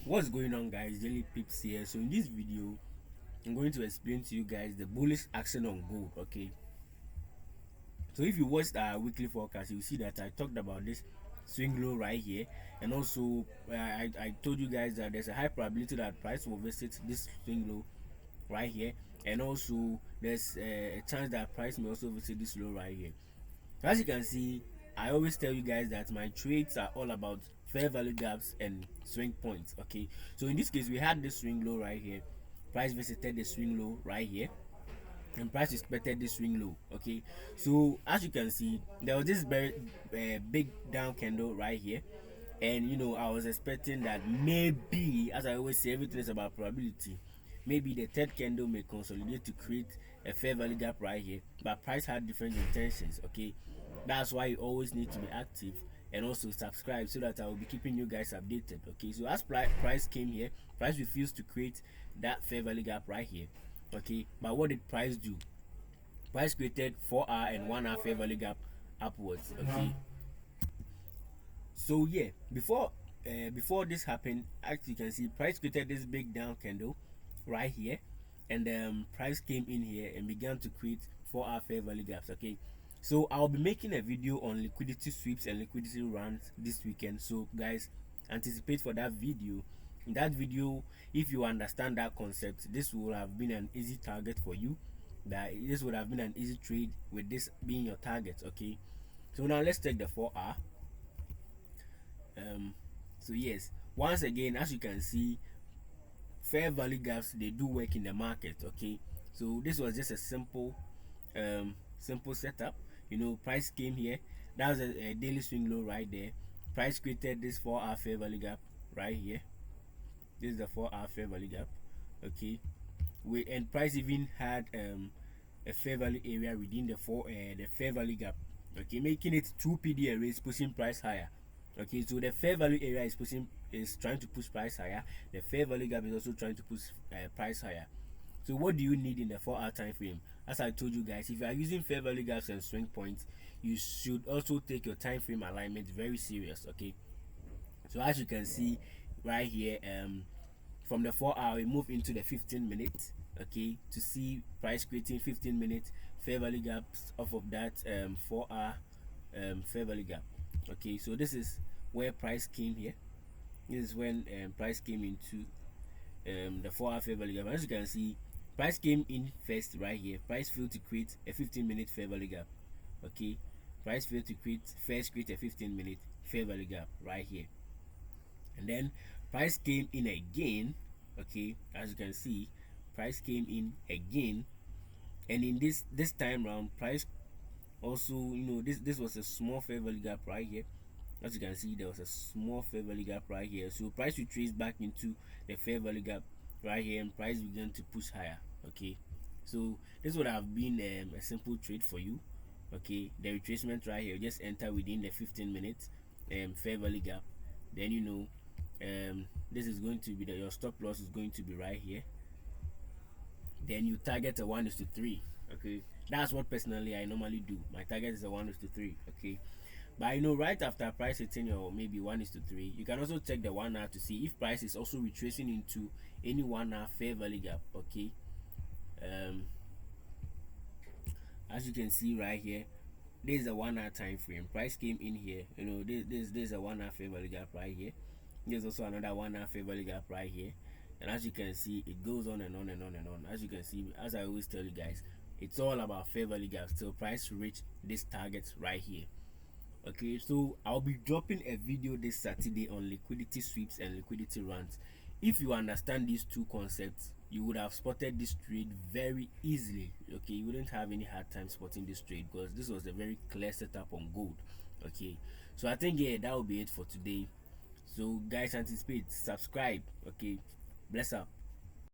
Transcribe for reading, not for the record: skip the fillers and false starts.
What's going on, guys? Daily Pips here. So in this video I'm going to explain to you guys the bullish action on gold. Okay, so if you watched our weekly forecast, you see that I talked about this swing low right here, and also I told you guys that there's a high probability that price will visit this swing low right here, and also there's a chance that price may also visit this low right here. So as you can see, I always tell you guys that my trades are all about fair value gaps and swing points. Okay, so in this case we had this swing low right here, price visited the swing low right here, and price expected this swing low. Okay, so as you can see, there was this very big down candle right here, and I was expecting that maybe, as I always say, everything is about probability. Maybe the third candle may consolidate to create a fair value gap right here, but price had different intentions. Okay, that's why you always need to be active and also subscribe so that I will be keeping you guys updated. Okay, so as price came here, price refused to create that fair value gap right here. Okay, but what did price do? Price created 4-hour and 1-hour fair value gap upwards. Okay, so yeah, before this happened, as you can see, price created this big down candle right here, and price came in here and began to create 4-hour fair value gaps. Okay, so I'll be making a video on liquidity sweeps and liquidity runs this weekend, so guys, anticipate for that video. In that video, if you understand that concept, this will have been an easy target for you. That this would have been an easy trade with this being your target. Okay, so now let's take the 4-hour. So yes, once again, as you can see, fair value gaps, they do work in the market. Okay, so this was just a simple setup. Price came here, that was a daily swing low right there. Price created this 4-hour fair value gap right here. This is the 4-hour fair value gap. Okay, and price even had a fair value area within the fair value gap. Okay, making it 2 PD arrays, pushing price higher. Okay, so the fair value area is trying to push price higher. The fair value gap is also trying to push price higher. So what do you need in the 4-hour time frame? As I told you guys, if you are using fair value gaps and swing points, you should also take your time frame alignment very serious. Okay, so as you can see right here, from the 4-hour we move into the 15-minute. Okay, to see price creating 15-minute fair value gaps off of that 4-hour fair value gap. Okay, so this is where price came here. This is when price came into the 4-hour fair value gap. As you can see, price came in first right here. Price failed to create a 15-minute fair value gap. Okay, price failed to create a 15-minute fair value gap right here, and then price came in again. Okay, as you can see, price came in again, and in this time round, price also, this was a small fair value gap right here. As you can see, there was a small fair value gap right here, so price retraced back into the fair value gap right here, and price began to push higher. Okay, so this would have been a simple trade for you. Okay, the retracement right here, just enter within the 15-minute fair value gap. Then this is going to be your stop loss is going to be right here. Then you target a 1:3. Okay, that's what personally I normally do. My target is a 1:3. Okay, but right after price hitting your maybe 1:3, you can also check the 1-hour to see if price is also retracing into any 1-hour fair value gap. Okay, as you can see right here, this is a 1-hour time frame. Price came in here. This is a 1-hour fair value gap right here. There's also another 1-hour fair value gap right here, and as you can see, it goes on and on and on and on. As you can see, as I always tell you guys, it's all about fair value gaps till price reach this target right here. Okay, so I'll be dropping a video this Saturday on liquidity sweeps and liquidity runs. If you understand these two concepts, you would have spotted this trade very easily. Okay, you wouldn't have any hard time spotting this trade because this was a very clear setup on gold. Okay, so I think that will be it for today. So guys, anticipate, subscribe. Okay, bless up.